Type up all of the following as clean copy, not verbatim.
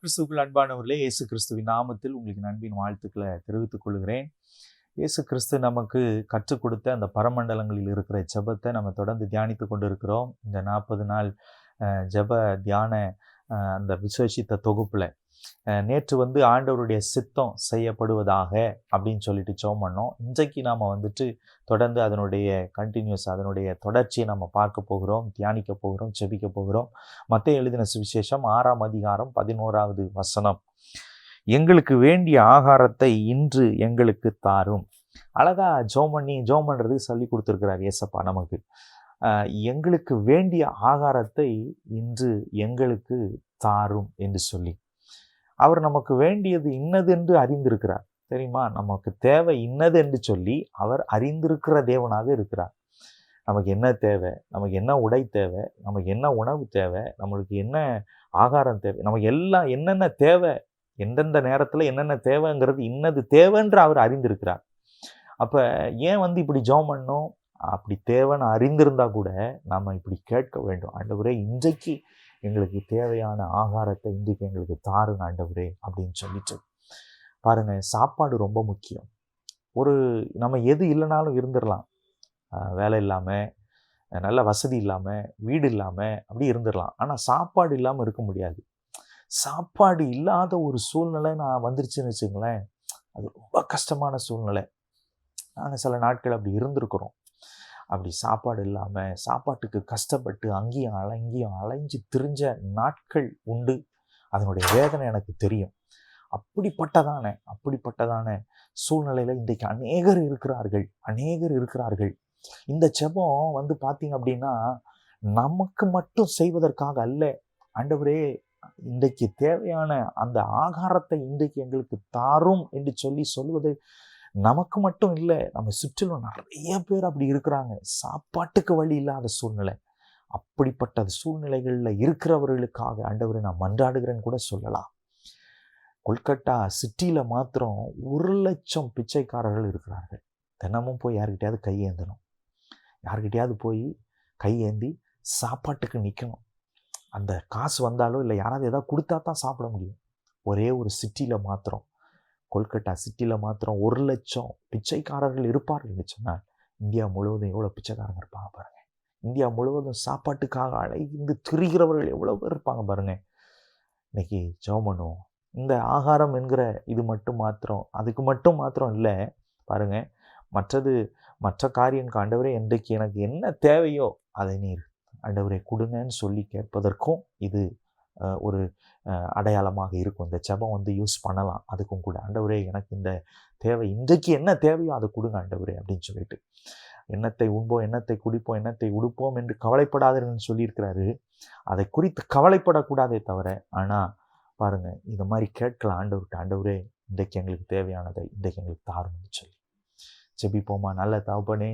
கிறிஸ்துவுக்குள் அன்பானவர்களே, இயேசு கிறிஸ்துவின் நாமத்தில் உங்களுக்கு அன்பின் வாழ்த்துக்களை தெரிவித்துக் கொள்கிறேன். இயேசு கிறிஸ்து நமக்கு கற்றுக் கொடுத்த அந்த பரமண்டலங்களில் இருக்கிற ஜெபத்தை நம்ம தொடர்ந்து தியானித்து கொண்டிருக்கிறோம். இந்த 40 நாள் ஜெப தியான அந்த விசேஷித்த தொகுப்புல நேற்று ஆண்டவருடைய சித்தம் செய்யப்படுவதாக அப்படின்னு சொல்லிட்டு ஜெபம் பண்ணோம். இன்றைக்கு நாம் தொடர்ந்து அதனுடைய அதனுடைய தொடர்ச்சியை நம்ம பார்க்க போகிறோம், தியானிக்க போகிறோம், ஜெபிக்க போகிறோம். மத்தேயு எழுதின சுவிசேஷம் 6ஆம் அதிகாரம் 11வது வசனம். எங்களுக்கு வேண்டிய ஆகாரத்தை இன்று எங்களுக்கு தாரும். அழகா ஜெபம் பண்ணுறது சொல்லி கொடுத்துருக்கிறார் ஏசப்பா நமக்கு. எங்களுக்கு வேண்டிய ஆகாரத்தை இன்று எங்களுக்கு தாரும் என்று சொல்லி அவர் நமக்கு வேண்டியது இன்னது என்று அறிந்திருக்கிறார். தெரியுமா? நமக்கு தேவை இன்னது என்று சொல்லி அவர் அறிந்திருக்கிற தேவனாக இருக்கிறார். நமக்கு என்ன தேவை, நமக்கு என்ன உடை தேவை, நமக்கு என்ன உணவு தேவை, நம்மளுக்கு என்ன ஆகாரம் தேவை, நமக்கு எல்லாம் என்னென்ன தேவை, எந்தெந்த நேரத்தில் என்னென்ன தேவைங்கிறது இன்னது தேவைன்று அவர் அறிந்திருக்கிறார். அப்போ ஏன் இப்படி ஜெபம் பண்ணணும்? அப்படி தேவைன்னு அறிந்திருந்தா கூட நம்ம இப்படி கேட்க வேண்டும். ஆண்டவரே, இன்றைக்கு எங்களுக்கு தேவையான ஆகாரத்தை இன்றைக்கு எங்களுக்கு தாருங்க ஆண்டவரே அப்படின்னு சொல்லிட்டு பாருங்க. சாப்பாடு ரொம்ப முக்கியம். நம்ம எது இல்லைனாலும் இருந்துடலாம். வேலை இல்லாமல், நல்ல வசதி இல்லாமல், வீடு இல்லாமல் அப்படி இருந்துடலாம். ஆனால் சாப்பாடு இல்லாமல் இருக்க முடியாது. சாப்பாடு இல்லாத ஒரு சூழ்நிலை வந்துருச்சுன்னு வச்சுங்களேன், அது ரொம்ப கஷ்டமான சூழ்நிலை. நாங்கள் சில நாட்கள் அப்படி இருந்திருக்கிறோம். அப்படி சாப்பாடு இல்லாமல், சாப்பாட்டுக்கு கஷ்டப்பட்டு அங்கேயும் அலைஞ்சு திரிஞ்ச நாட்கள் உண்டு. அதனுடைய வேதனை எனக்கு தெரியும். அப்படிப்பட்டதான சூழ்நிலையில் இன்றைக்கு அநேகர் இருக்கிறார்கள். இந்த ஜெபம் பார்த்தீங்க அப்படின்னா, நமக்கு மட்டும் செய்வதற்காக அல்ல. ஆண்டவரே, இன்றைக்கு தேவையான அந்த ஆகாரத்தை இன்றைக்கு எங்களுக்கு தாரும் என்று சொல்வது நமக்கு மட்டும் இல்லை, நம்ம சுற்றிலும் நிறைய பேர் அப்படி இருக்கிறாங்க. சாப்பாட்டுக்கு வழி இல்லாத சூழ்நிலை. அப்படிப்பட்ட சூழ்நிலைகளில் இருக்கிறவர்களுக்காக ஆண்டவரை நான் மன்றாடுகிறேன்னு கூட சொல்லலாம். கொல்கட்டா சிட்டியில் மாத்திரம் 1,00,000 பிச்சைக்காரர்கள் இருக்கிறார்கள். தினமும் போய் யார்கிட்டையாவது கையேந்தணும், யார்கிட்டையாவது போய் கையேந்தி சாப்பாட்டுக்கு நிற்கணும். அந்த காசு வந்தாலோ இல்லை யாராவது ஏதாவது கொடுத்தா தான் சாப்பிட முடியும். ஒரே ஒரு சிட்டியில் மாத்திரம், கொல்கட்டா சிட்டியில் மாத்திரம் 1,00,000 பிச்சைக்காரர்கள் இருப்பார்கள் சொன்னால், இந்தியா முழுவதும் எவ்வளோ பிச்சைக்காரங்க இருப்பாங்க பாருங்கள். இந்தியா முழுவதும் சாப்பாட்டுக்காக அலைந்து திரிகிறவர்கள் எவ்வளோ பேர் இருப்பாங்க பாருங்கள். இன்னைக்கு ஜெபம் பண்ணுவோம். இந்த ஆகாரம் என்கிற இது அதுக்கு மட்டும் மாத்திரம் இல்லை பாருங்கள். மற்ற காரியம் ஆண்டவரே, இன்றைக்கு எனக்கு என்ன தேவையோ அதை நீர் ஆண்டவரே கொடுங்கன்னு சொல்லி கேட்பதற்கும் இது ஒரு அடையாளமாக இருக்கும். இந்த ஜெபம் யூஸ் பண்ணலாம் அதுக்கும் கூட. ஆண்டவரே, எனக்கு இந்த தேவை, இன்றைக்கு என்ன தேவையோ அதை கொடுங்க ஆண்டவரே அப்படின்னு சொல்லிட்டு. எண்ணத்தை உண்போம், எண்ணத்தை குடிப்போம், எண்ணத்தை உடுப்போம் என்று கவலைப்படாதீர்கள்னு சொல்லியிருக்கிறாரு. அதை குறித்து கவலைப்படக்கூடாதே தவிர, ஆனால் பாருங்கள், இந்த மாதிரி கேட்கலாம் ஆண்டவர்கிட்ட. ஆண்டவரே, இன்றைக்கு எங்களுக்கு தேவையானதை இன்றைக்கு எங்களுக்கு தாருன்னு சொல்லி ஜெபிப்போமா. நல்ல தகப்பனே,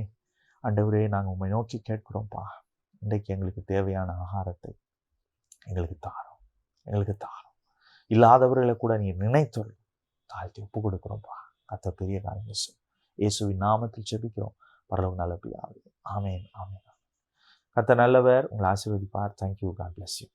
ஆண்டவரே, நாங்கள் உண்மை நோக்கி கேட்குறோம்ப்பா. இன்றைக்கு எங்களுக்கு தேவையான ஆகாரத்தை எங்களுக்கு தாரும். இல்லாதவர்களை கூட நீ நினைத்தொள் தாழ்த்தி ஒப்பு கொடுக்குறோம்ப்பா. கர்த்தர் பெரிய காரியம் இயேசுவின் நாமத்தில் ஜெபிக்கிறோம் பரலோக நல்ல பிதாவே. ஆமென். கர்த்தர் நல்லவர். உங்களை ஆசீர்வதிப்பார். தேங்க்யூ. God bless you.